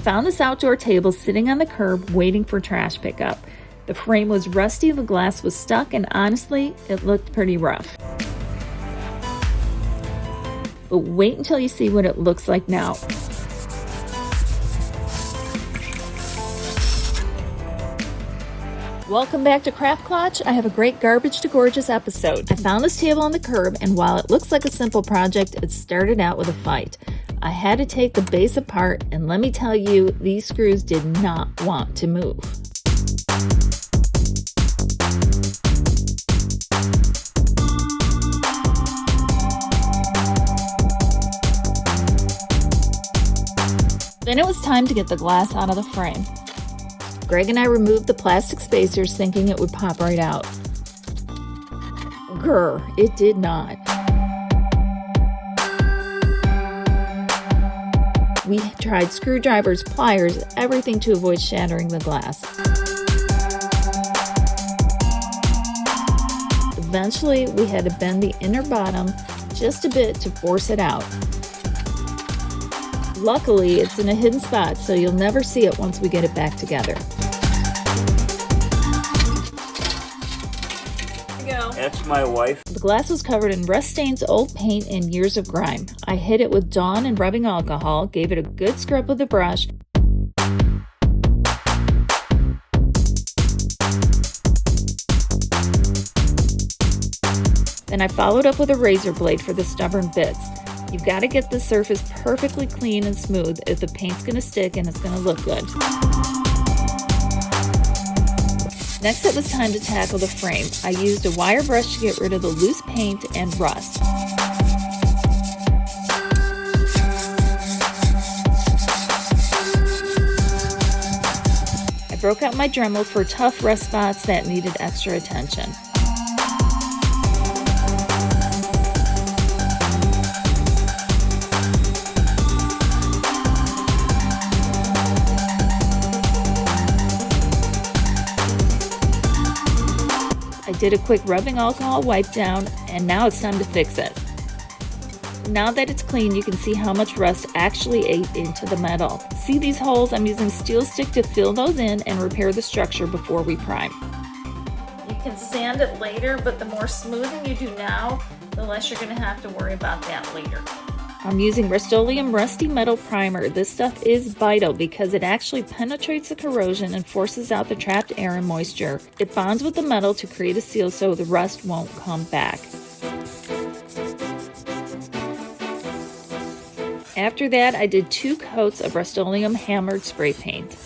found this outdoor table sitting on the curb waiting for trash pickup. The frame was rusty, the glass was stuck, and honestly, it looked pretty rough. But wait until you see what it looks like now. Welcome back to Craft Clutch. I have a great garbage to gorgeous episode. I found this table on the curb, and while it looks like a simple project, it started out with a fight. I had to take the base apart, and let me tell you, these screws did not want to move. Then it was time to get the glass out of the frame. Greg and I removed the plastic spacers thinking it would pop right out. Grr, it did not. We tried screwdrivers, pliers, everything to avoid shattering the glass. Eventually, we had to bend the inner bottom just a bit to force it out. Luckily, it's in a hidden spot, so you'll never see it once we get it back together. That's my wife. The glass was covered in rust stains, old paint, and years of grime. I hit it with Dawn and rubbing alcohol, gave it a good scrub with a brush, then I followed up with a razor blade for the stubborn bits. You've got to get the surface perfectly clean and smooth if the paint's going to stick and it's going to look good. Next, it was time to tackle the frame. I used a wire brush to get rid of the loose paint and rust. I broke out my Dremel for tough rust spots that needed extra attention. I did a quick rubbing alcohol wipe down, and now it's time to fix it. Now that it's clean, you can see how much rust actually ate into the metal. See these holes? I'm using SteelStik to fill those in and repair the structure before we prime. You can sand it later, but the more smoothing you do now, the less you're going to have to worry about that later. I'm using Rust-Oleum Rusty Metal Primer. This stuff is vital because it actually penetrates the corrosion and forces out the trapped air and moisture. It bonds with the metal to create a seal so the rust won't come back. After that, I did 2 coats of Rust-Oleum hammered spray paint.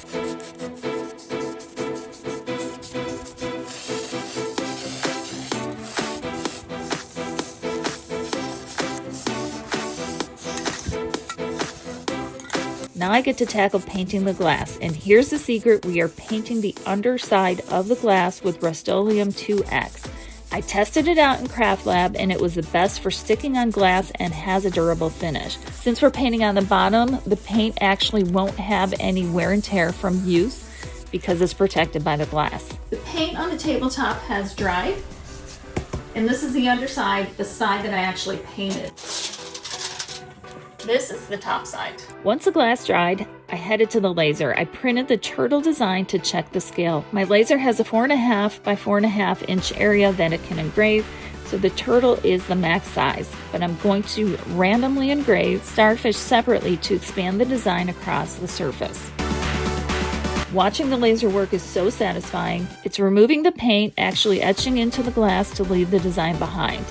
Now I get to tackle painting the glass, and here's the secret: we are painting the underside of the glass with Rust-Oleum 2X. I tested it out in Craft Lab and it was the best for sticking on glass and has a durable finish. Since we're painting on the bottom, the paint actually won't have any wear and tear from use because it's protected by the glass. The paint on the tabletop has dried, and this is the underside, the side that I actually painted. This is the top side. Once the glass dried, I headed to the laser. I printed the turtle design to check the scale. My laser has a 4.5 by 4.5 inch area that it can engrave, so the turtle is the max size. But I'm going to randomly engrave starfish separately to expand the design across the surface. Watching the laser work is so satisfying. It's removing the paint, actually etching into the glass to leave the design behind.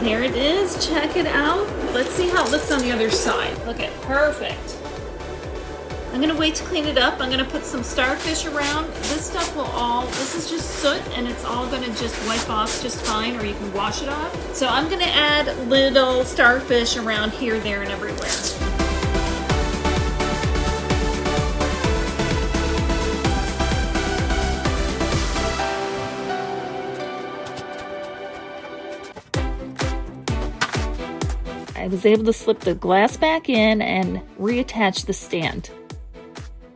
There it is, check it out. Let's see how it looks on the other side. Look at perfect. I'm gonna wait to clean it up. I'm gonna put some starfish around. This stuff will this is just soot and it's all gonna just wipe off just fine, or you can wash it off. So I'm gonna add little starfish around here, there, and everywhere. I was able to slip the glass back in and reattach the stand.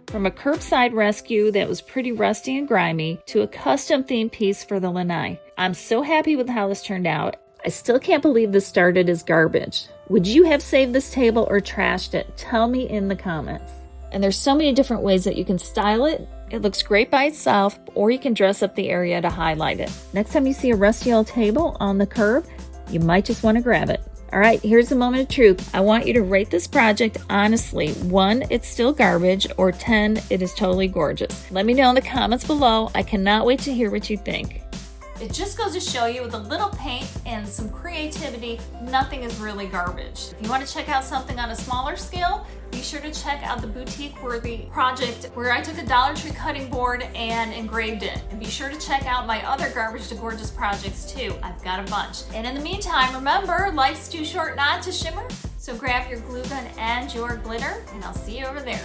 From a curbside rescue that was pretty rusty and grimy to a custom themed piece for the lanai. I'm so happy with how this turned out. I still can't believe this started as garbage. Would you have saved this table or trashed it? Tell me in the comments. And there's so many different ways that you can style it. It looks great by itself, or you can dress up the area to highlight it. Next time you see a rusty old table on the curb, you might just want to grab it. All right, here's the moment of truth. I want you to rate this project honestly. 1, it's still garbage, or 10, it is totally gorgeous. Let me know in the comments below. I cannot wait to hear what you think. It just goes to show you, with a little paint and some creativity, nothing is really garbage. If you want to check out something on a smaller scale, be sure to check out the boutique-worthy project where I took a Dollar Tree cutting board and engraved it. And be sure to check out my other garbage to gorgeous projects too. I've got a bunch. And in the meantime, remember, life's too short not to shimmer. So grab your glue gun and your glitter, and I'll see you over there.